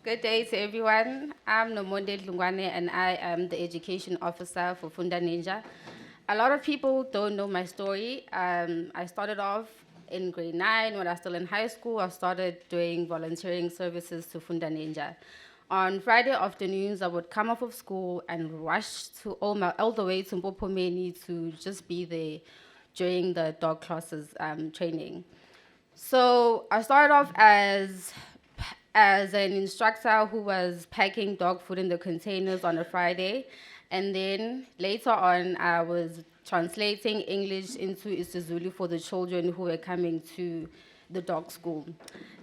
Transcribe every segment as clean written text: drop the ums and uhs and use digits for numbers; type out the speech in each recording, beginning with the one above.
Good day to everyone. I'm Nomonde Dlungwane and I am the education officer for Funda Nenja. A lot of people don't know my story. I started off in grade 9 when I was still in high school. I started doing volunteering services to Funda Nenja. On Friday afternoons, I would come off of school and rush to all the way to Mpopomeni to just be there during the dog classes training. So I started off as an instructor who was packing dog food in the containers on a Friday, and then later on I was translating English into isiZulu for the children who were coming to the dog school.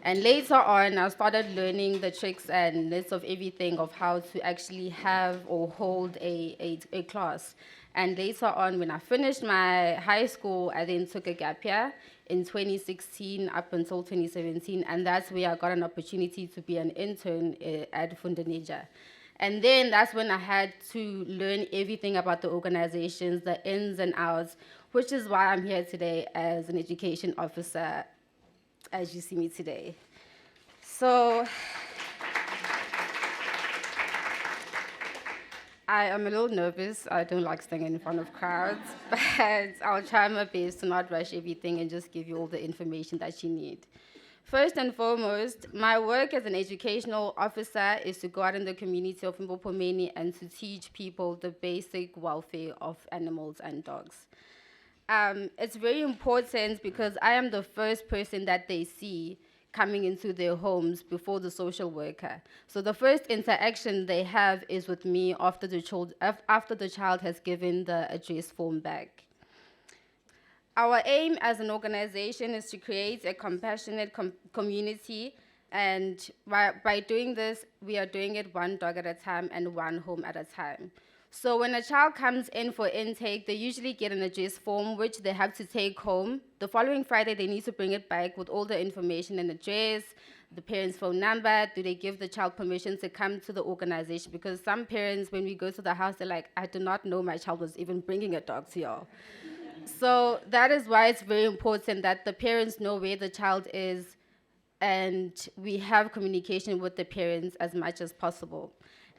And later on, I started learning the tricks and bits of everything of how to actually have or hold a class. And later on, when I finished my high school, I then took a gap year in 2016 up until 2017, and that's where I got an opportunity to be an intern at Funda Nenja. And then that's when I had to learn everything about the organizations, the ins and outs, which is why I'm here today as an education officer, as you see me today. So I am a little nervous. I don't like standing in front of crowds, but I'll try my best to not rush everything and just give you all the information that you need. First and foremost, my work as an educational officer is to go out in the community of Mpopomeni and to teach people the basic welfare of animals and dogs. It's very important because I am the first person that they see coming into their homes before the social worker. So the first interaction they have is with me after after the child has given the address form back. Our aim as an organization is to create a compassionate community, and by doing this, we are doing it one dog at a time and one home at a time. So when a child comes in for intake, they usually get an address form, which they have to take home. The following Friday, they need to bring it back with all the information and address, the parent's phone number. Do they give the child permission to come to the organization? Because some parents, when we go to the house, they're like, I do not know my child was even bringing a dog to y'all. So that is why it's very important that the parents know where the child is and we have communication with the parents as much as possible.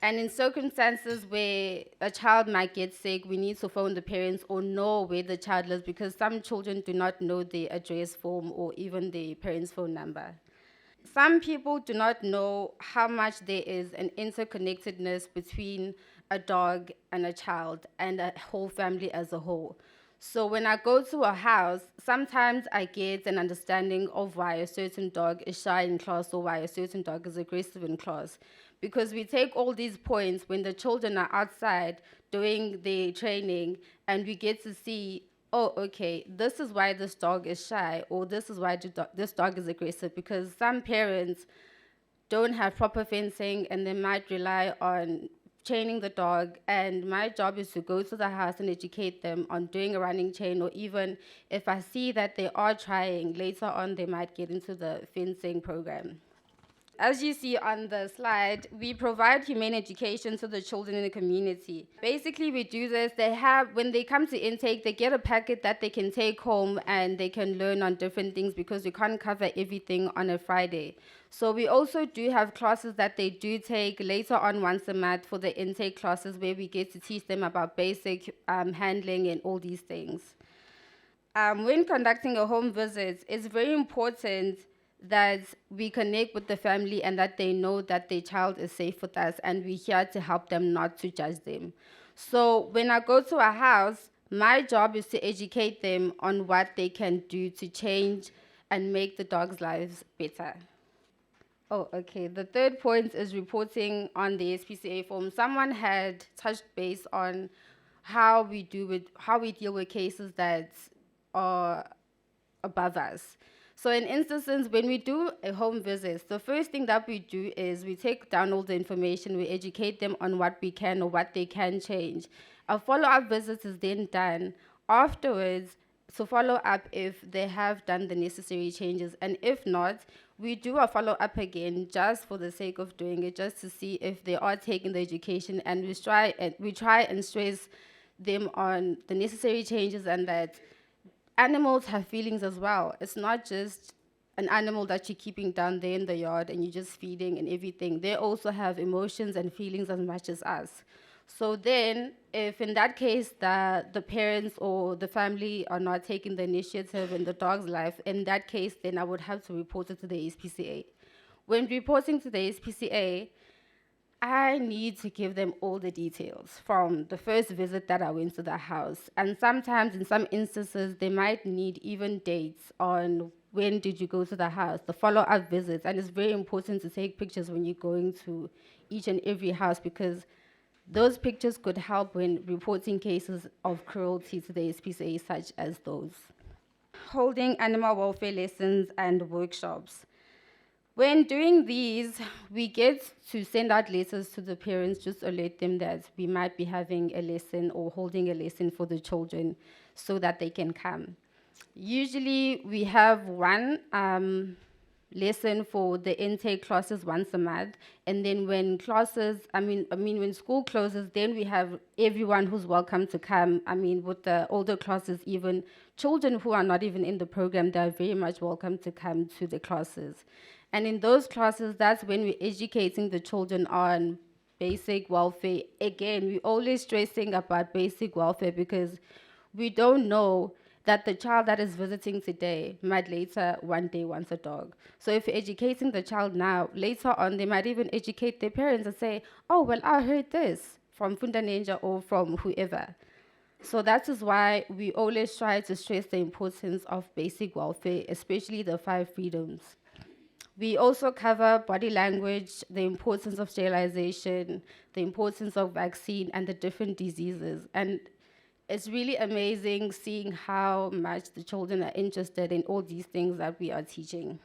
And in circumstances where a child might get sick, we need to phone the parents or know where the child lives because some children do not know the address form or even the parent's phone number. Some people do not know how much there is an interconnectedness between a dog and a child and a whole family as a whole. So when I go to a house, sometimes I get an understanding of why a certain dog is shy in class or why a certain dog is aggressive in class. Because we take all these points when the children are outside doing the training and we get to see, oh, okay, this is why this dog is shy or this is why this dog is aggressive, because some parents don't have proper fencing and they might rely on training the dog, and my job is to go to the house and educate them on doing a running chain, or even if I see that they are trying, later on they might get into the fencing program. As you see on the slide, we provide humane education to the children in the community. Basically, we do this. When they come to intake, they get a packet that they can take home and they can learn on different things because we can't cover everything on a Friday. So we also do have classes that they do take later on once a month for the intake classes where we get to teach them about basic handling and all these things. When conducting a home visit, it's very important that we connect with the family and that they know that their child is safe with us and we're here to help them, not to judge them. So when I go to a house, my job is to educate them on what they can do to change and make the dogs' lives better. Oh, okay. The third point is reporting on the SPCA form. Someone had touched base on how we deal with cases that are above us. So in instances, when we do a home visit, the first thing that we do is we take down all the information, we educate them on what we can or what they can change. A follow-up visit is then done afterwards to follow up if they have done the necessary changes. And if not, we do a follow-up again just for the sake of doing it, just to see if they are taking the education, and we try and stress them on the necessary changes and that animals have feelings as well. It's not just an animal that you're keeping down there in the yard and you're just feeding and everything, they also have emotions and feelings as much as us. So then, if in that case the parents or the family are not taking the initiative in the dog's life, in that case, then I would have to report it to the SPCA. When reporting to the SPCA, I need to give them all the details from the first visit that I went to the house. And sometimes, in some instances, they might need even dates on when did you go to the house, the follow-up visits. And it's very important to take pictures when you're going to each and every house, because those pictures could help when reporting cases of cruelty to the SPCA, such as those. Holding animal welfare lessons and workshops. When doing these, we get to send out letters to the parents, just alert them that we might be having a lesson or holding a lesson for the children so that they can come. Usually we have one lesson for the intake classes once a month, and then when when school closes, then we have everyone who's welcome to come. With the older classes, even children who are not even in the program, they are very much welcome to come to the classes. And in those classes, that's when we're educating the children on basic welfare. Again, we're always stressing about basic welfare because we don't know that the child that is visiting today might later one day want a dog. So if you're educating the child now, later on they might even educate their parents and say, oh, well, I heard this from Funda Nenja or from whoever. So that is why we always try to stress the importance of basic welfare, especially the 5 freedoms. We also cover body language, the importance of sterilization, the importance of vaccine, and the different diseases. And it's really amazing seeing how much the children are interested in all these things that we are teaching.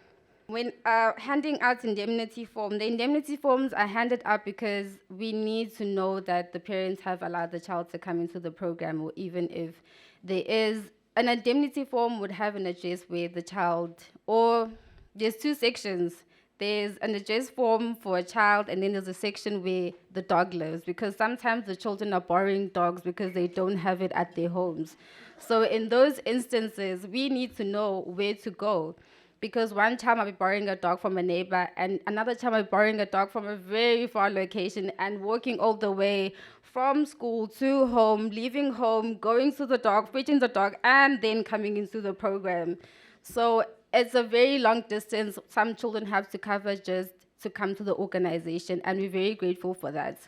When handing out indemnity form, the indemnity forms are handed out because we need to know that the parents have allowed the child to come into the program, or even if there is an indemnity form would have an address where the child, or there's 2 sections. There's an address form for a child, and then there's a section where the dog lives, because sometimes the children are borrowing dogs because they don't have it at their homes. So in those instances, we need to know where to go, because one child might be borrowing a dog from a neighbor, and another child might be borrowing a dog from a very far location and walking all the way from school to home, leaving home, going to the dog, fetching the dog, and then coming into the program. So it's a very long distance some children have to cover just to come to the organization, and we're very grateful for that.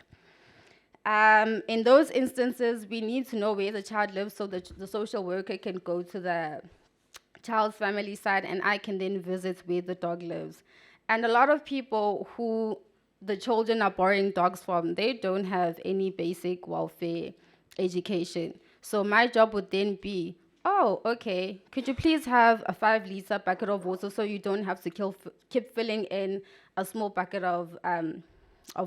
In those instances, we need to know where the child lives so that the social worker can go to the child's family side, and I can then visit where the dog lives. And a lot of people who the children are borrowing dogs from, they don't have any basic welfare education. So my job would then be, oh, okay, could you please have a 5-liter bucket of water so you don't have to keep filling in a small bucket of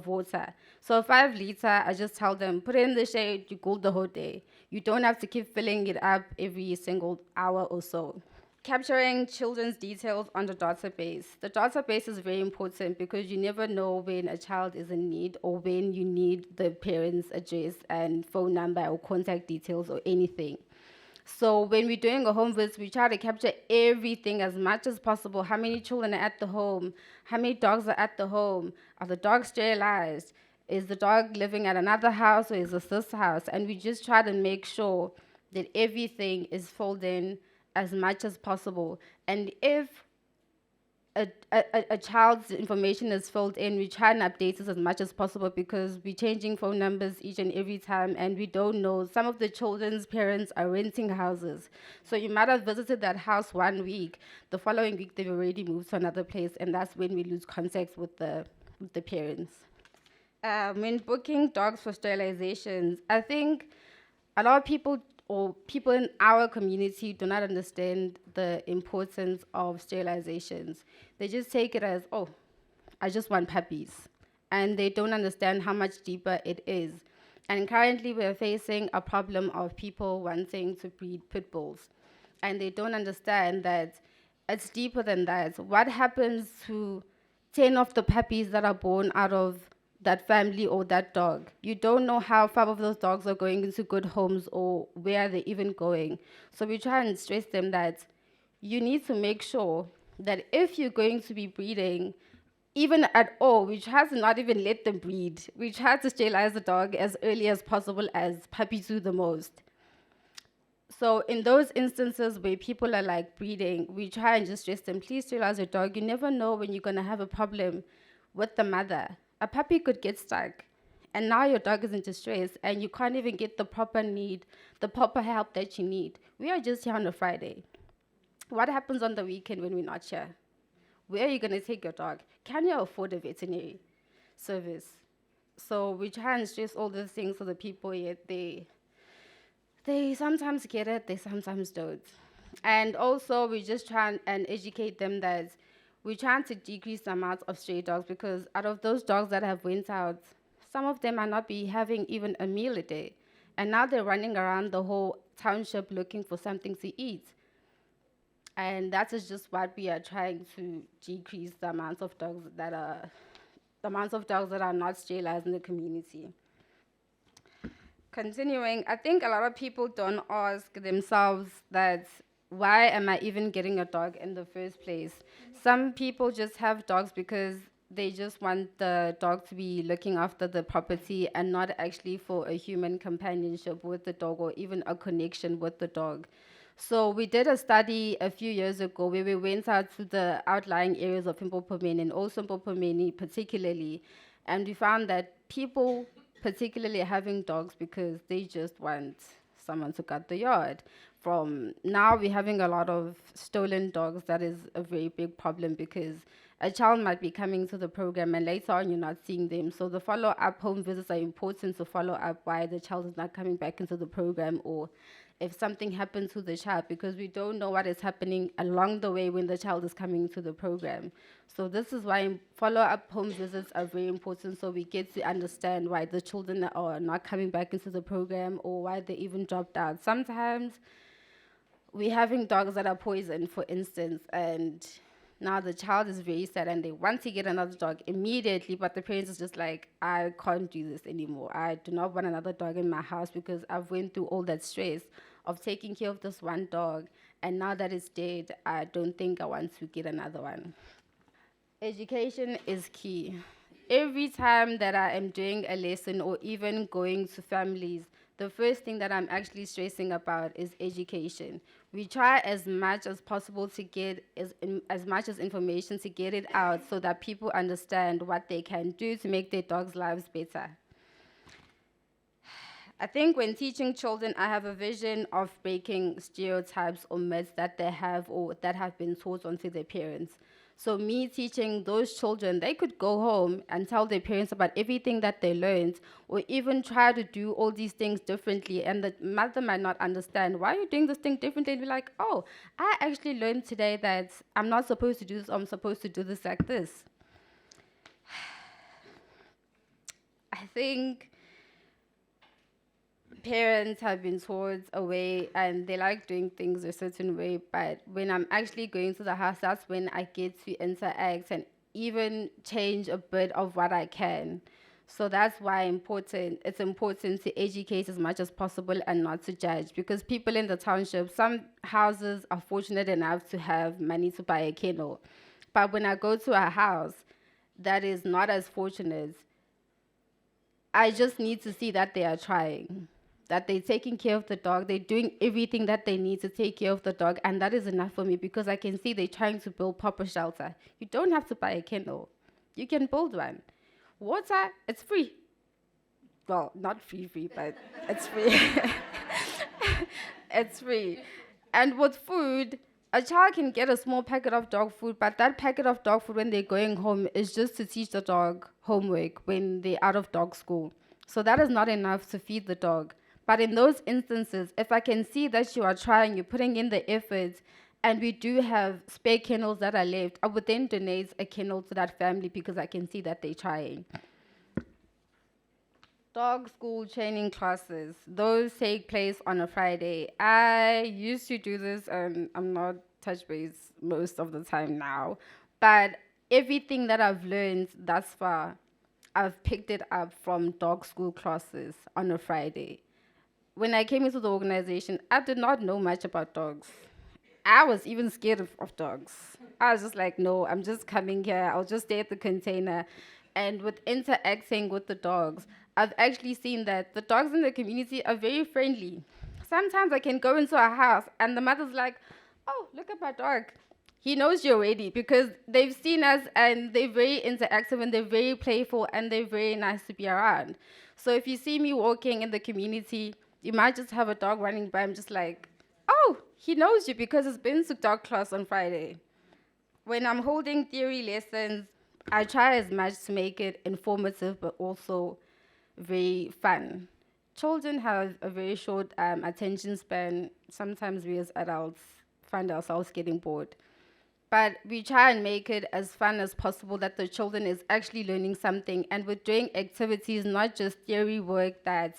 water. So 5 liter, I just tell them, put it in the shade, you go the whole day. You don't have to keep filling it up every single hour or so. Capturing children's details on the database. The database is very important because you never know when a child is in need or when you need the parent's address and phone number or contact details or anything. So when we're doing a home visit, we try to capture everything as much as possible. How many children are at the home? How many dogs are at the home? Are the dogs sterilized? Is the dog living at another house or is it this house? And we just try to make sure that everything is filled in as much as possible. And if a child's information is filled in, we try and update it as much as possible because we're changing phone numbers each and every time, and we don't know. Some of the children's parents are renting houses. So you might have visited that house 1 week. The following week, they've already moved to another place, and that's when we lose contact with the parents. When booking dogs for sterilizations, I think a lot of people or people in our community do not understand the importance of sterilizations. They just take it as, oh, I just want puppies. And they don't understand how much deeper it is. And currently we're facing a problem of people wanting to breed pit bulls. And they don't understand that it's deeper than that. What happens to 10 of the puppies that are born out of that family or that dog? You don't know how 5 of those dogs are going into good homes or where they're even going. So we try and stress them that you need to make sure that if you're going to be breeding, even at all, we try to not even let them breed. We try to sterilize the dog as early as possible, as puppies do the most. So in those instances where people are like breeding, we try and just stress them, please sterilize your dog. You never know when you're gonna have a problem with the mother. A puppy could get stuck, and now your dog is in distress, and you can't even get the proper help that you need. We are just here on a Friday. What happens on the weekend when we're not here? Where are you gonna take your dog? Can you afford a veterinary service? So we try and stress all these things to the people, yet they sometimes get it, they sometimes don't. And also, we just try and educate them that we're trying to decrease the amount of stray dogs, because out of those dogs that have went out, some of them might not be having even a meal a day. And now they're running around the whole township looking for something to eat. And that is just what we are trying to decrease the amounts of dogs that are not sterilized in the community. Continuing, I think a lot of people don't ask themselves that why am I even getting a dog in the first place? Some people just have dogs because they just want the dog to be looking after the property and not actually for a human companionship with the dog or even a connection with the dog. So we did a study a few years ago where we went out to the outlying areas of Mpopomeni and also Mpopomeni particularly, and we found that people particularly having dogs because they just want someone to cut the yard. From now, we're having a lot of stolen dogs. That is a very big problem because a child might be coming to the program and later on you're not seeing them. So the follow-up home visits are important to follow up why the child is not coming back into the program, or if something happened to the child, because we don't know what is happening along the way when the child is coming to the program. So this is why follow-up home visits are very important, so we get to understand why the children are not coming back into the program or why they even dropped out. Sometimes we're having dogs that are poisoned, for instance, and now the child is very sad and they want to get another dog immediately, but the parents is just like, I can't do this anymore. I do not want another dog in my house because I've went through all that stress of taking care of this one dog, and now that it's dead, I don't think I want to get another one. Education is key. Every time that I am doing a lesson or even going to families, the first thing that I'm actually stressing about is education. We try as much as possible to get as much as information to get it out so that people understand what they can do to make their dogs' lives better. I think when teaching children, I have a vision of breaking stereotypes or myths that they have or that have been taught onto their parents. So me teaching those children, they could go home and tell their parents about everything that they learned, or even try to do all these things differently. And the mother might not understand why you're doing this thing differently. And be like, oh, I actually learned today that I'm not supposed to do this. I'm supposed to do this like this. I think parents have been taught a way and they like doing things a certain way, but when I'm actually going to the house, that's when I get to interact and even change a bit of what I can. So that's why it's important to educate as much as possible and not to judge, because people in the township, some houses are fortunate enough to have money to buy a kennel, but when I go to a house that is not as fortunate, I just need to see that they are trying, that they're taking care of the dog, they're doing everything that they need to take care of the dog, and that is enough for me because I can see they're trying to build proper shelter. You don't have to buy a kennel, you can build one. Water, it's free. Well, not free, but it's free. It's free. And with food, a child can get a small packet of dog food, but that packet of dog food when they're going home is just to teach the dog homework when they're out of dog school. So that is not enough to feed the dog. But in those instances, if I can see that you are trying, you're putting in the effort, and we do have spare kennels that are left, I would then donate a kennel to that family because I can see that they're trying. Dog school training classes, those take place on a Friday. I used to do this, and I'm not touch base most of the time now, but everything that I've learned thus far, I've picked it up from dog school classes on a Friday. When I came into the organization, I did not know much about dogs. I was even scared of dogs. I was just like, no, I'm just coming here. I'll just stay at the container. And with interacting with the dogs, I've actually seen that the dogs in the community are very friendly. Sometimes I can go into a house and the mother's like, oh, look at my dog. He knows you already because they've seen us and they're very interactive and they're very playful and they're very nice to be around. So if you see me walking in the community, you might just have a dog running by. I'm just like, oh, he knows you because he's been to dog class on Friday. When I'm holding theory lessons, I try as much to make it informative but also very fun. Children have a very short attention span. Sometimes we as adults find ourselves getting bored. But we try and make it as fun as possible that the children is actually learning something. And we're doing activities, not just theory work that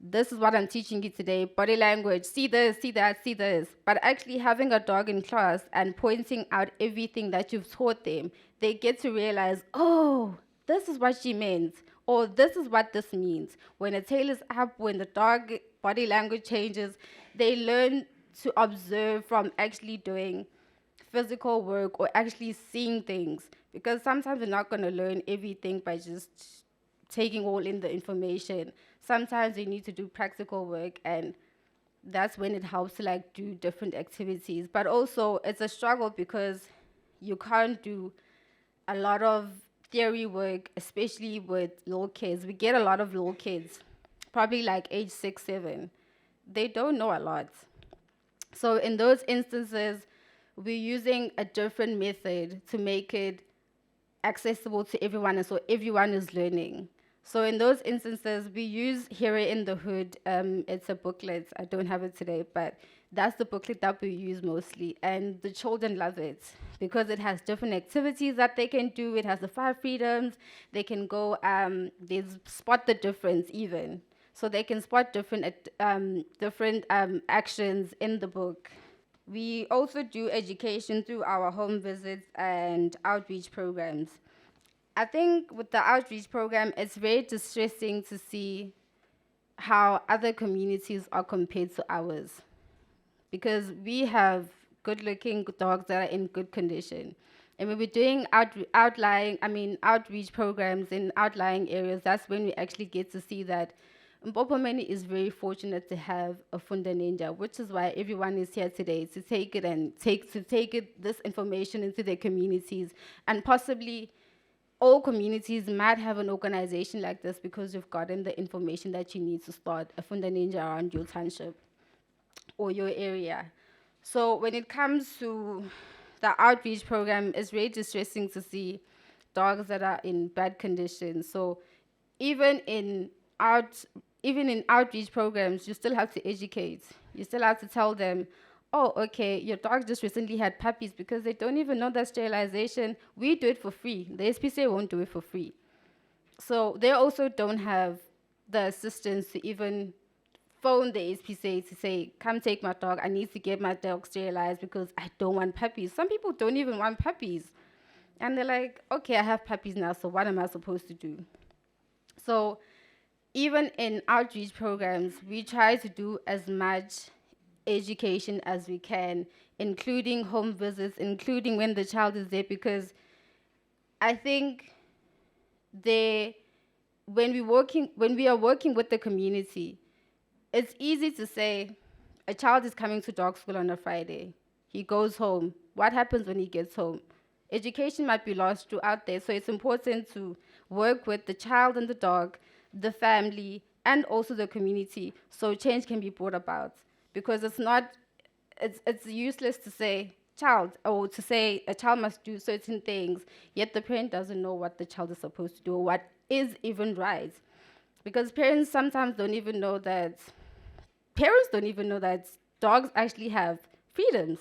this is what I'm teaching you today, body language, see this, see that, see this. But actually having a dog in class and pointing out everything that you've taught them, they get to realize, oh, this is what she meant, or this is what this means. When a tail is up, when the dog body language changes, they learn to observe from actually doing physical work or actually seeing things. Because sometimes we're not going to learn everything by just taking all in the information. Sometimes we need to do practical work, and that's when it helps to like do different activities. But also it's a struggle because you can't do a lot of theory work, especially with little kids. We get a lot of little kids, probably like age 6, 7. They don't know a lot. So in those instances, we're using a different method to make it accessible to everyone, and so everyone is learning. So in those instances, we use Hero in the Hood. It's a booklet. I don't have it today, but that's the booklet that we use mostly. And the children love it because it has different activities that they can do. It has the 5 freedoms. They can go, they spot the difference even. So they can spot different actions in the book. We also do education through our home visits and outreach programs. I think with the outreach program, it's very distressing to see how other communities are compared to ours because we have good-looking dogs that are in good condition. And when we're doing outreach programs in outlying areas, that's when we actually get to see that Mpopomeni is very fortunate to have a Funda Nenja, which is why everyone is here today to take it and this information into their communities, and possibly all communities might have an organization like this because you've gotten the information that you need to start a Funda Ninja around your township or your area. So when it comes to the outreach program, it's very distressing to see dogs that are in bad condition. So even in out even in outreach programs, you still have to educate. You still have to tell them, oh, okay, your dog just recently had puppies, because they don't even know that sterilization, we do it for free. The SPCA won't do it for free. So they also don't have the assistance to even phone the SPCA to say, come take my dog, I need to get my dog sterilized because I don't want puppies. Some people don't even want puppies. And they're like, okay, I have puppies now, so what am I supposed to do? So even in outreach programs, we try to do as much education as we can, including home visits, including when the child is there, because I think when we are working with the community, it's easy to say a child is coming to dog school on a Friday. He goes home. What happens when he gets home? Education might be lost throughout there, so it's important to work with the child and the dog, the family, and also the community, so change can be brought about. Because it's useless to say child, or to say a child must do certain things, yet the parent doesn't know what the child is supposed to do or what is even right. Because parents don't even know that dogs actually have freedoms.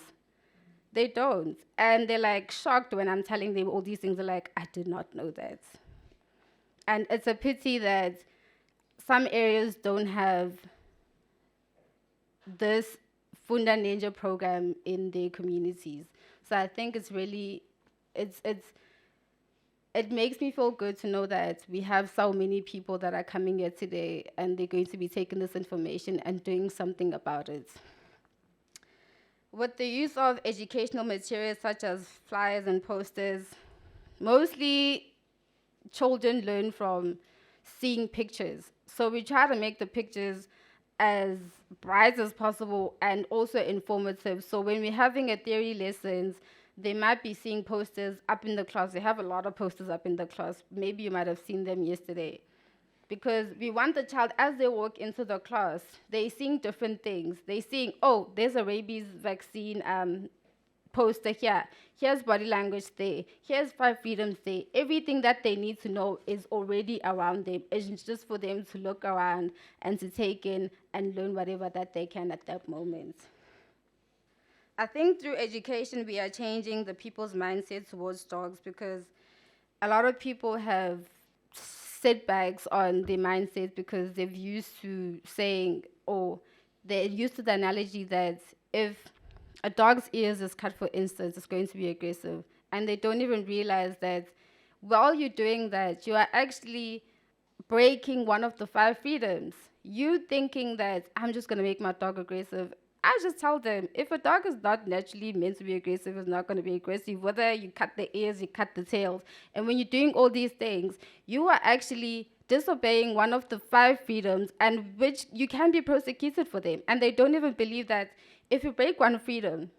They don't. And they're like shocked when I'm telling them all these things. They're like, I did not know that. And it's a pity that some areas don't have this Funda Nenja program in their communities. So I think it's really, it makes me feel good to know that we have so many people that are coming here today and they're going to be taking this information and doing something about it. With the use of educational materials such as flyers and posters, mostly children learn from seeing pictures. So we try to make the pictures as bright as possible and also informative. So when we're having a theory lessons, they might be seeing posters up in the class. They have a lot of posters up in the class. Maybe you might have seen them yesterday. Because we want the child, as they walk into the class, they're seeing different things. They're seeing, oh, there's a rabies vaccine poster here. Here's body language there. Here's five freedoms there. Everything that they need to know is already around them. It's just for them to look around and to take in and learn whatever that they can at that moment. I think through education, we are changing the people's mindset towards dogs because a lot of people have setbacks on their mindset because they've used to saying, or they're used to the analogy that if a dog's ears is cut, for instance, it's going to be aggressive. And they don't even realize that while you're doing that, you are actually breaking one of the five freedoms. You thinking that I'm just going to make my dog aggressive. I just tell them if a dog is not naturally meant to be aggressive, it's not going to be aggressive. Whether you cut the ears, you cut the tails. And when you're doing all these things, you are actually disobeying one of the five freedoms, and which you can be prosecuted for them. And they don't even believe that if you break one freedom,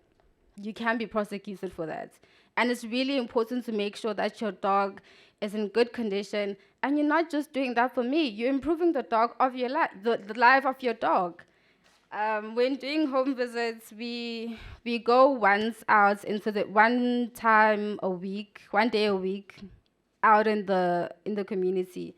you can be prosecuted for that. And it's really important to make sure that your dog is in good condition. And you're not just doing that for me, you're improving the dog of your life, the life of your dog. When doing home visits, we go once out into the one time a week, 1 day a week, out in the community.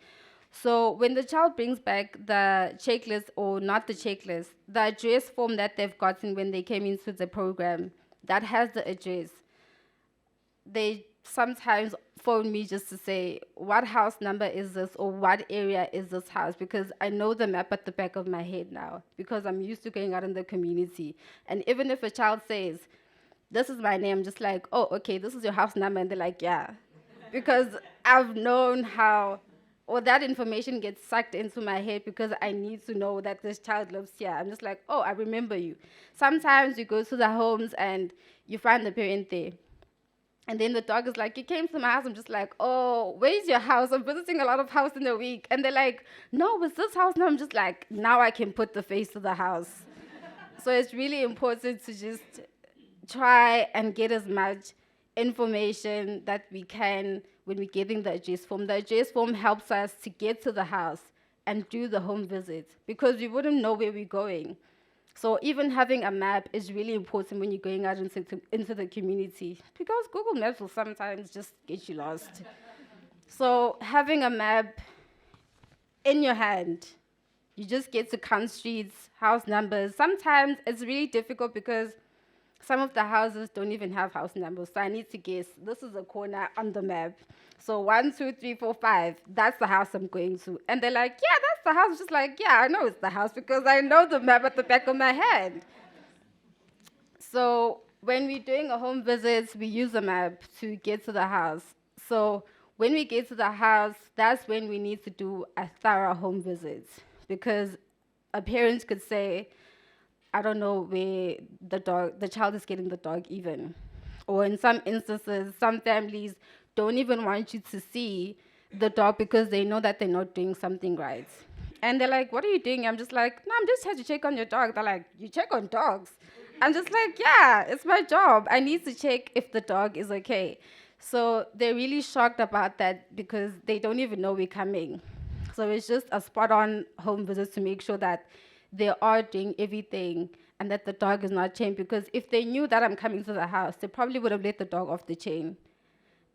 So when the child brings back the checklist, or not the checklist, the address form that they've gotten when they came into the program, that has the address, they sometimes phone me just to say, what house number is this, or what area is this house? Because I know the map at the back of my head now, because I'm used to going out in the community. And even if a child says, this is my name, I'm just like, oh, okay, this is your house number. And they're like, yeah. Because I've known how, or that information gets sucked into my head because I need to know that this child lives here. I'm just like, oh, I remember you. Sometimes you go to the homes and you find the parent there. And then the dog is like, you came to my house. I'm just like, oh, where's your house? I'm visiting a lot of houses in a week. And they're like, no, it's this house now. I'm just like, now I can put the face to the house. So it's really important to just try and get as much information that we can when we're getting the address form. The address form helps us to get to the house and do the home visit because we wouldn't know where we're going. So even having a map is really important when you're going out into the community because Google Maps will sometimes just get you lost. So having a map in your hand, you just get to count streets, house numbers. Sometimes it's really difficult because some of the houses don't even have house numbers. So I need to guess, this is a corner on the map. So 1, 2, 3, 4, 5, that's the house I'm going to. And they're like, yeah, that's the house. Just like, yeah, I know it's the house because I know the map at the back of my head. So when we're doing a home visit, we use a map to get to the house. So when we get to the house, that's when we need to do a thorough home visit because a parent could say, I don't know where the child is getting the dog even. Or in some instances, some families don't even want you to see the dog because they know that they're not doing something right. And they're like, what are you doing? I'm just like, no, I'm just here to check on your dog. They're like, you check on dogs? I'm just like, yeah, it's my job. I need to check if the dog is okay. So they're really shocked about that because they don't even know we're coming. So it's just a spot-on home visit to make sure that they are doing everything and that the dog is not chained, because if they knew that I'm coming to the house, they probably would have let the dog off the chain.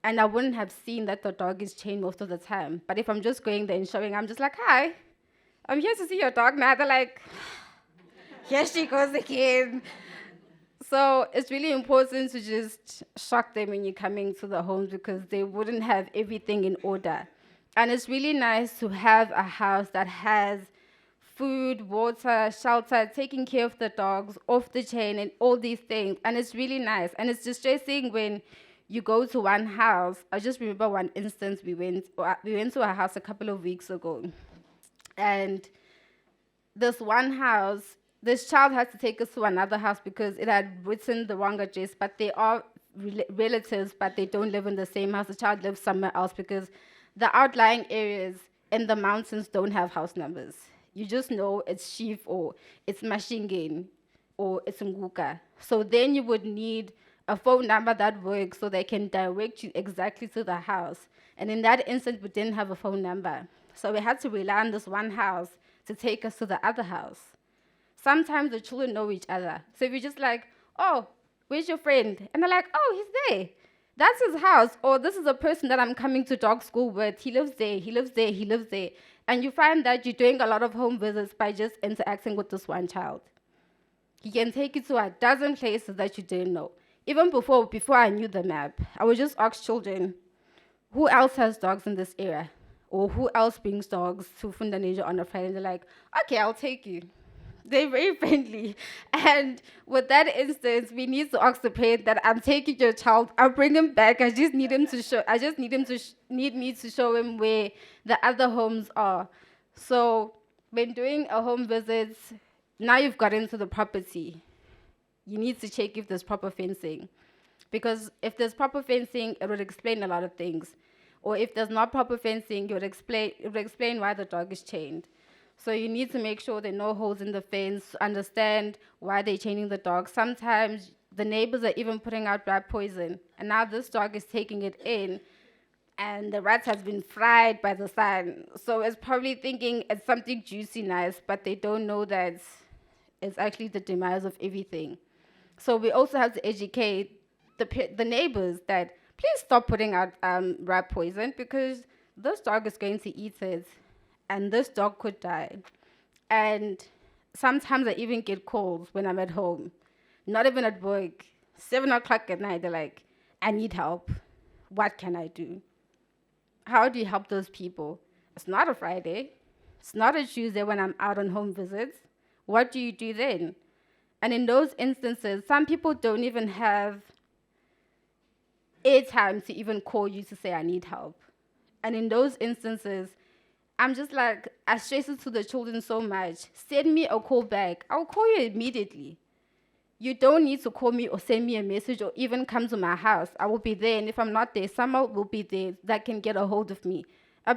And I wouldn't have seen that the dog is chained most of the time. But if I'm just going there and showing, I'm just like, hi, I'm here to see your dog now. They're like, here she goes again. So it's really important to just shock them when you're coming to the homes because they wouldn't have everything in order. And it's really nice to have a house that has food, water, shelter, taking care of the dogs, off the chain, and all these things. And it's really nice. And it's distressing when you go to one house. I just remember one instance we went to a house a couple of weeks ago. And this one house, This child had to take us to another house because it had written the wrong address, but they are relatives, but they don't live in the same house. The child lives somewhere else because the outlying areas in the mountains don't have house numbers. You just know it's Chief or it's Mashingen or it's Nguka. So then you would need a phone number that works so they can direct you exactly to the house. And in that instance, we didn't have a phone number. So we had to rely on this one house to take us to the other house. Sometimes the children know each other. So if you're just like, oh, where's your friend? And they're like, oh, he's there. That's his house. Or this is a person that I'm coming to dog school with. He lives there, he lives there, he lives there. And you find that you're doing a lot of home visits by just interacting with this one child. He can take you to a dozen places that you didn't know. Even before I knew the map, I would just ask children, who else has dogs in this area? Or who else brings dogs to Funda Nenja on a Friday? And they're like, okay, I'll take you. They're very friendly. And with that instance, we need to ask the parent that I'm taking your child, I'll bring him back. I just need him to show, I just need him to, need me to show him where the other homes are. So when doing a home visit, now you've got into the property. You need to check if there's proper fencing. Because if there's proper fencing, it would explain a lot of things. Or if there's not proper fencing, it would explain why the dog is chained. So you need to make sure there are no holes in the fence, understand why they're chaining the dog. Sometimes the neighbors are even putting out rat poison, and now this dog is taking it in, and the rat has been fried by the sun. So it's probably thinking it's something juicy, nice, but they don't know that it's actually the demise of everything. So we also have to educate the neighbors that please stop putting out rat poison because this dog is going to eat it and this dog could die. And sometimes I even get calls when I'm at home, not even at work, 7 o'clock at night. They're like, I need help. What can I do? How do you help those people? It's not a Friday. It's not a Tuesday when I'm out on home visits. What do you do then? And in those instances, some people don't even have airtime to even call you to say, I need help. And in those instances, I'm just like, I stress it to the children so much. Send me a call back. I'll call you immediately. You don't need to call me or send me a message or even come to my house. I will be there. And if I'm not there, someone will be there that can get a hold of me.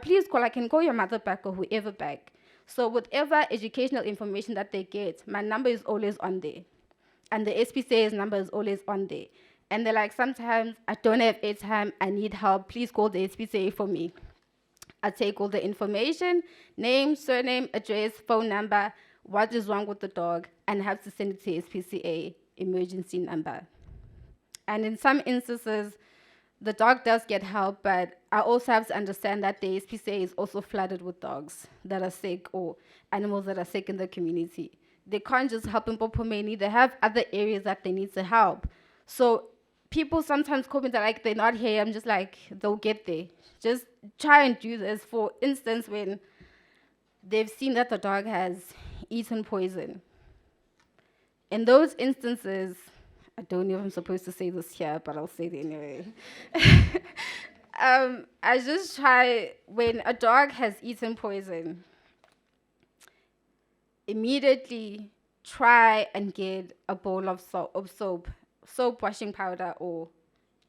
Please call. I can call your mother back or whoever back. So whatever educational information that they get, my number is always on there. And the SPCA's number is always on there. And they're like, sometimes I don't have airtime. I need help. Please call the SPCA for me. I take all the information, name, surname, address, phone number, what is wrong with the dog, and have to send it to SPCA emergency number. And in some instances, the dog does get help, but I also have to understand that the SPCA is also flooded with dogs that are sick or animals that are sick in the community. They can't just help in Popomeni. They have other areas that they need to help. So people sometimes call me, they're like, they're not here. I'm just like, they'll get there. Just try and do this. For instance, when they've seen that the dog has eaten poison. In those instances, I don't know if I'm supposed to say this here, but I'll say it anyway. I just try, when a dog has eaten poison, immediately try and get a bowl of soap washing powder, or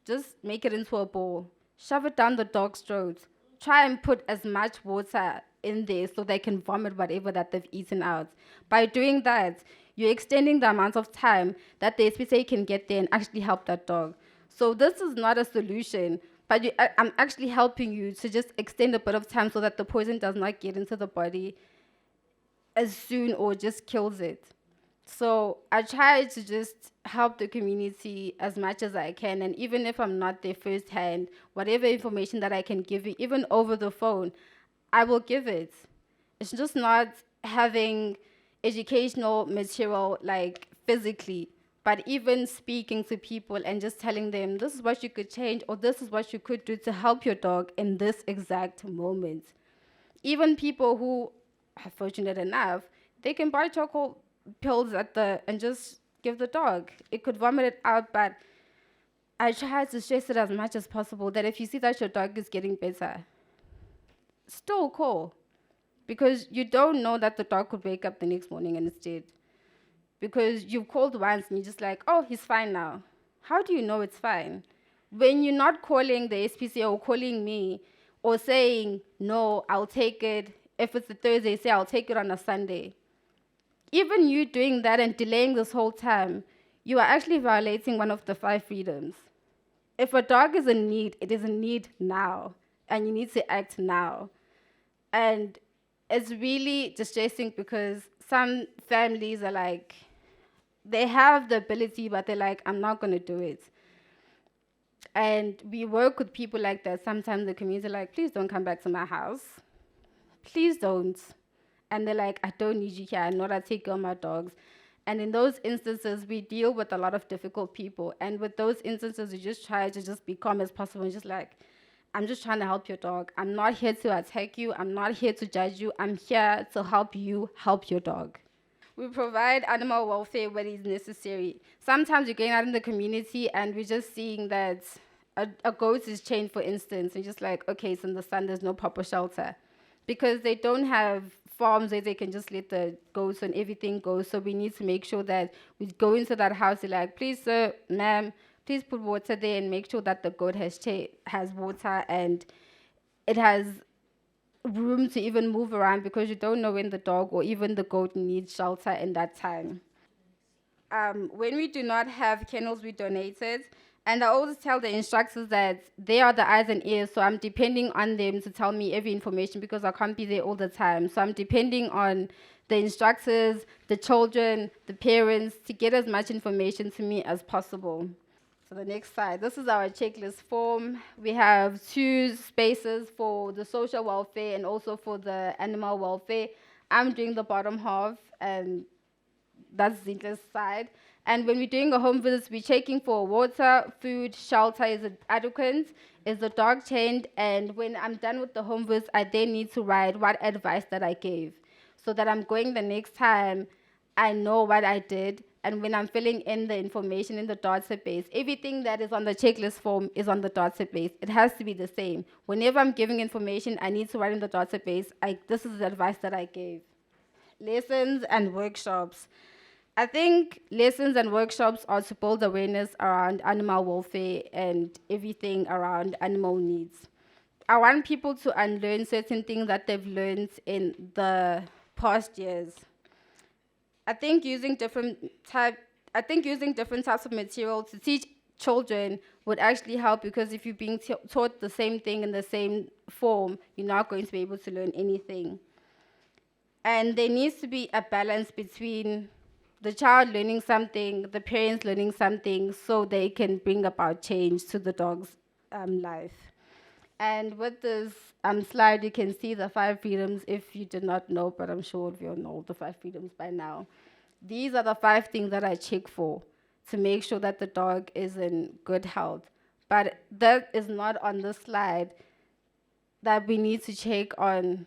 just make it into a bowl, shove it down the dog's throat, try and put as much water in there so they can vomit whatever that they've eaten out. By doing that, you're extending the amount of time that the SPCA can get there and actually help that dog. So this is not a solution, but I'm actually helping you to just extend a bit of time so that the poison does not get into the body as soon or just kills it. So I try to just help the community as much as I can. And even if I'm not there firsthand, whatever information that I can give you, even over the phone, I will give it. It's just not having educational material like physically, but even speaking to people and just telling them this is what you could change or this is what you could do to help your dog in this exact moment. Even people who are fortunate enough, they can buy chocolate pills and just give the dog. It could vomit it out, but I try to stress it as much as possible that if you see that your dog is getting better, still call. Because you don't know that the dog could wake up the next morning and it's dead. because you've called once and you're just like, oh, he's fine now. How do you know it's fine? When you're not calling the SPCA or calling me or saying, no, I'll take it. If it's a Thursday, say, I'll take it on a Sunday. Even you doing that and delaying this whole time, you are actually violating one of the 5 freedoms. If a dog is in need, it is in need now, and you need to act now. And it's really distressing because some families are like, they have the ability, but they're like, I'm not going to do it. And we work with people like that. Sometimes the community are like, please don't come back to my house. Please don't. And they're like, I don't need you here. I know that I take care of my dogs. And in those instances, we deal with a lot of difficult people. And with those instances, we just try to just be calm as possible and just like, I'm just trying to help your dog. I'm not here to attack you. I'm not here to judge you. I'm here to help you help your dog. We provide animal welfare when it's necessary. Sometimes you're going out in the community and we're just seeing that a goat is chained, for instance, and just like, okay, it's in the sun, there's no proper shelter. Because they don't have farms where they can just let the goats and everything go. So we need to make sure that we go into that house, we're like, please, sir, ma'am, please put water there and make sure that the goat has water and it has room to even move around, because you don't know when the dog or even the goat needs shelter in that time. When we do not have kennels, we donate it. And I always tell the instructors that they are the eyes and ears, so I'm depending on them to tell me every information because I can't be there all the time. So I'm depending on the instructors, the children, the parents to get as much information to me as possible. So the next slide, this is our checklist form. We have 2 spaces for the social welfare and also for the animal welfare. I'm doing the bottom half, and that's Zinkla's side. And when we're doing a home visit, we're checking for water, food, shelter, is it adequate? Is the dog chained? And when I'm done with the home visit, I then need to write what advice that I gave, so that I'm going the next time, I know what I did. And when I'm filling in the information in the database, everything that is on the checklist form is on the database. It has to be the same. Whenever I'm giving information, I need to write in the database, this is the advice that I gave. Lessons and workshops. I think lessons and workshops are to build awareness around animal welfare and everything around animal needs. I want people to unlearn certain things that they've learned in the past years. I think using different types of material to teach children would actually help, because if you're being taught the same thing in the same form, you're not going to be able to learn anything. And there needs to be a balance between the child learning something, the parents learning something, so they can bring about change to the dog's life. And with this slide, you can see the 5 freedoms if you did not know, but I'm sure we all know the 5 freedoms by now. These are the 5 things that I check for to make sure that the dog is in good health. But that is not on the slide, that we need to check on.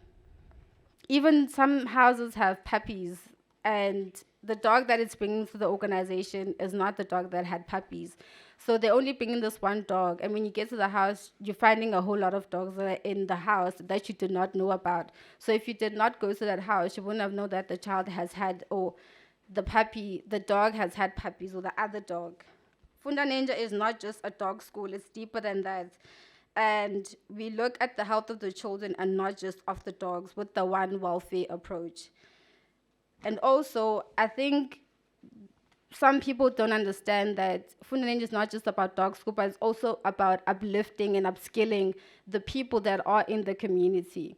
Even some houses have puppies, and the dog that it's bringing to the organization is not the dog that had puppies. So they're only bringing this one dog, and when you get to the house, you're finding a whole lot of dogs that are in the house that you did not know about. So if you did not go to that house, you wouldn't have known that the child has had, or the dog has had puppies, or the other dog. Funda Nenja is not just a dog school, it's deeper than that. And we look at the health of the children and not just of the dogs with the one welfare approach. And also, I think some people don't understand that Funda Nenja is not just about dog school, but it's also about uplifting and upskilling the people that are in the community.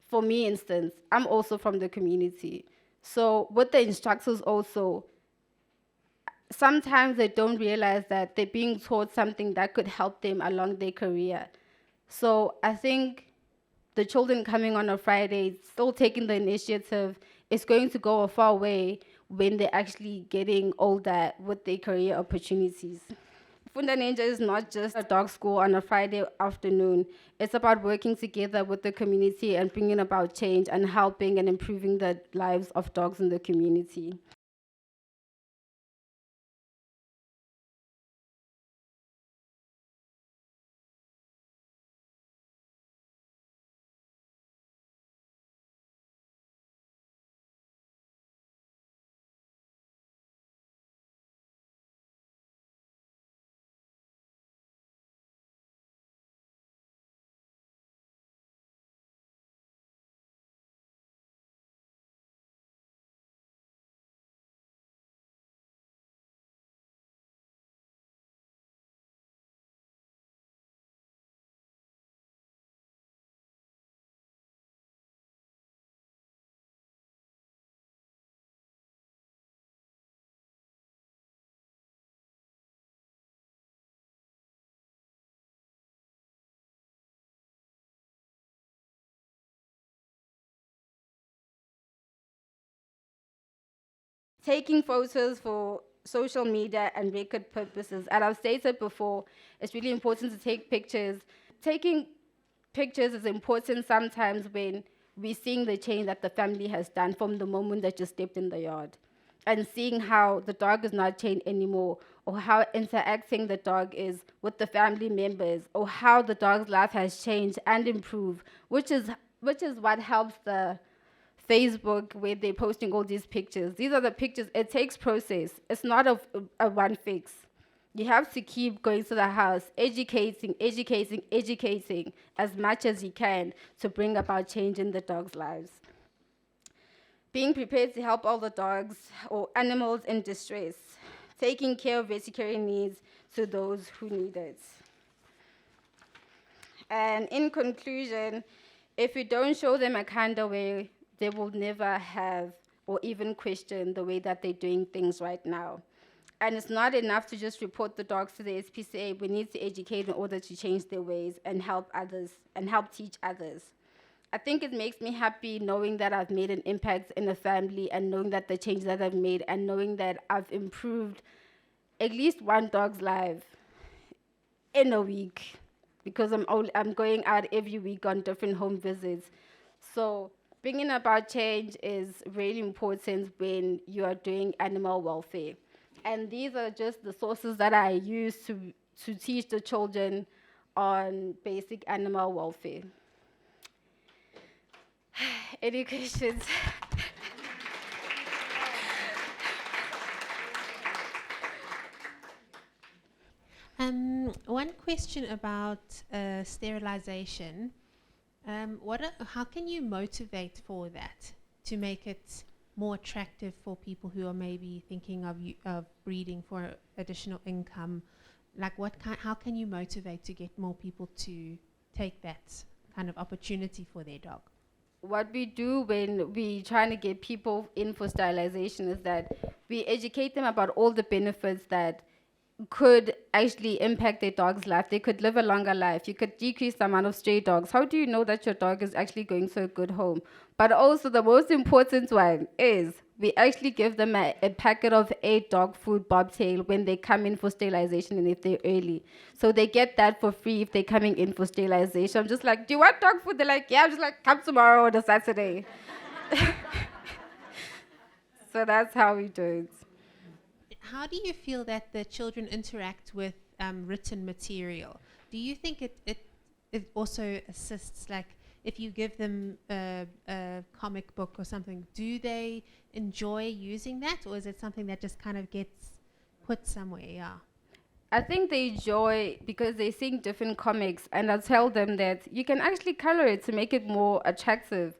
For me, instance, I'm also from the community. So with the instructors also, sometimes they don't realize that they're being taught something that could help them along their career. So I think the children coming on a Friday, still taking the initiative, is going to go a far way when they're actually getting older with their career opportunities. Funda Nenja is not just a dog school on a Friday afternoon. It's about working together with the community and bringing about change and helping and improving the lives of dogs in the community. taking photos for social media and record purposes. And I've stated before, it's really important to take pictures. Taking pictures is important sometimes when we're seeing the change that the family has done from the moment that you stepped in the yard, and seeing how the dog is not chained anymore, or how interacting the dog is with the family members, or how the dog's life has changed and improved, which is what helps the Facebook where they're posting all these pictures. These are the pictures. It takes process. It's not a one fix. You have to keep going to the house, educating as much as you can to bring about change in the dogs' lives. Being prepared to help all the dogs or animals in distress. Taking care of veterinary needs to those who need it. And in conclusion, if we don't show them a kinder way, they will never have or even question the way that they're doing things right now. And it's not enough to just report the dogs to the SPCA. We need to educate in order to change their ways and help others and help teach others. I think it makes me happy knowing that I've made an impact in the family, and knowing that the change that I've made, and knowing that I've improved at least one dog's life in a week, because I'm going out every week on different home visits. So bringing about change is really important when you are doing animal welfare. And these are just the sources that I use to teach the children on basic animal welfare. Any questions? One question about sterilization. How can you motivate for that to make it more attractive for people who are maybe thinking of breeding for additional income? Like, how can you motivate to get more people to take that kind of opportunity for their dog? What we do when we trying to get people in for sterilization is that we educate them about all the benefits that could actually impact their dog's life. They could live a longer life. You could decrease the amount of stray dogs. How do you know that your dog is actually going to a good home? But also the most important one is we actually give them a packet of 8 dog food bobtail when they come in for sterilization, and if they're early. So they get that for free if they're coming in for sterilization. I'm just like, do you want dog food? They're like, yeah. I'm just like, come tomorrow on a Saturday. So that's how we do it. How do you feel that the children interact with written material? Do you think it also assists, like if you give them a comic book or something, do they enjoy using that, or is it something that just kind of gets put somewhere? Yeah. I think they enjoy because they're seeing different comics, and I tell them that you can actually color it to make it more attractive.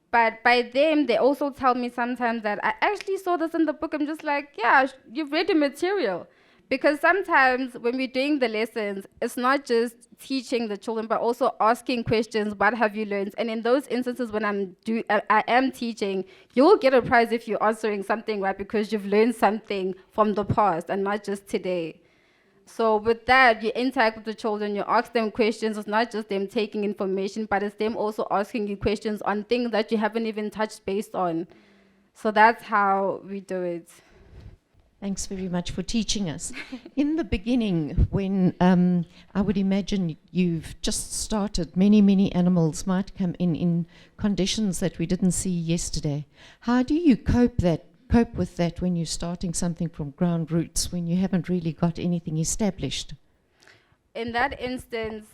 But by them, they also tell me sometimes that I actually saw this in the book. I'm just like, yeah, you've read the material. Because sometimes when we're doing the lessons, it's not just teaching the children, but also asking questions, what have you learned? And in those instances when I am teaching, you'll get a prize if you're answering something right, because you've learned something from the past and not just today. So with that, you interact with the children, you ask them questions. It's not just them taking information, but it's them also asking you questions on things that you haven't even touched base on. So that's how we do it. Thanks very much for teaching us. In the beginning, when I would imagine you've just started, many animals might come in conditions that we didn't see yesterday. How do you cope with that when you're starting something from ground roots, when you haven't really got anything established? In that instance,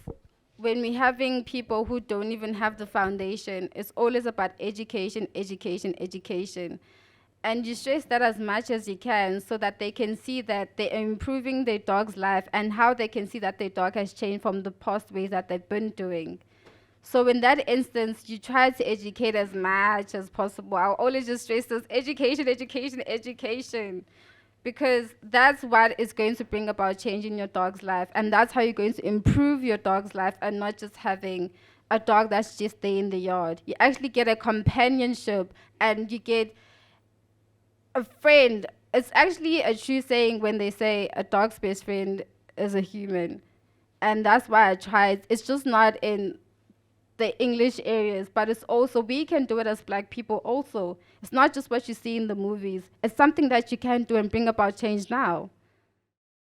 when we're having people who don't even have the foundation, it's always about education. And you stress that as much as you can so that they can see that they're improving their dog's life, and how they can see that their dog has changed from the past ways that they've been doing. So in that instance, you try to educate as much as possible. I'll always just stress this: education, because that's what is going to bring about change in your dog's life, and that's how you're going to improve your dog's life, and not just having a dog that's just there in the yard. You actually get a companionship, and you get a friend. It's actually a true saying when they say a dog's best friend is a human. And that's why I tried. It's just not in the English areas, but it's also, we can do it as black people also. It's not just what you see in the movies. It's something that you can do and bring about change now.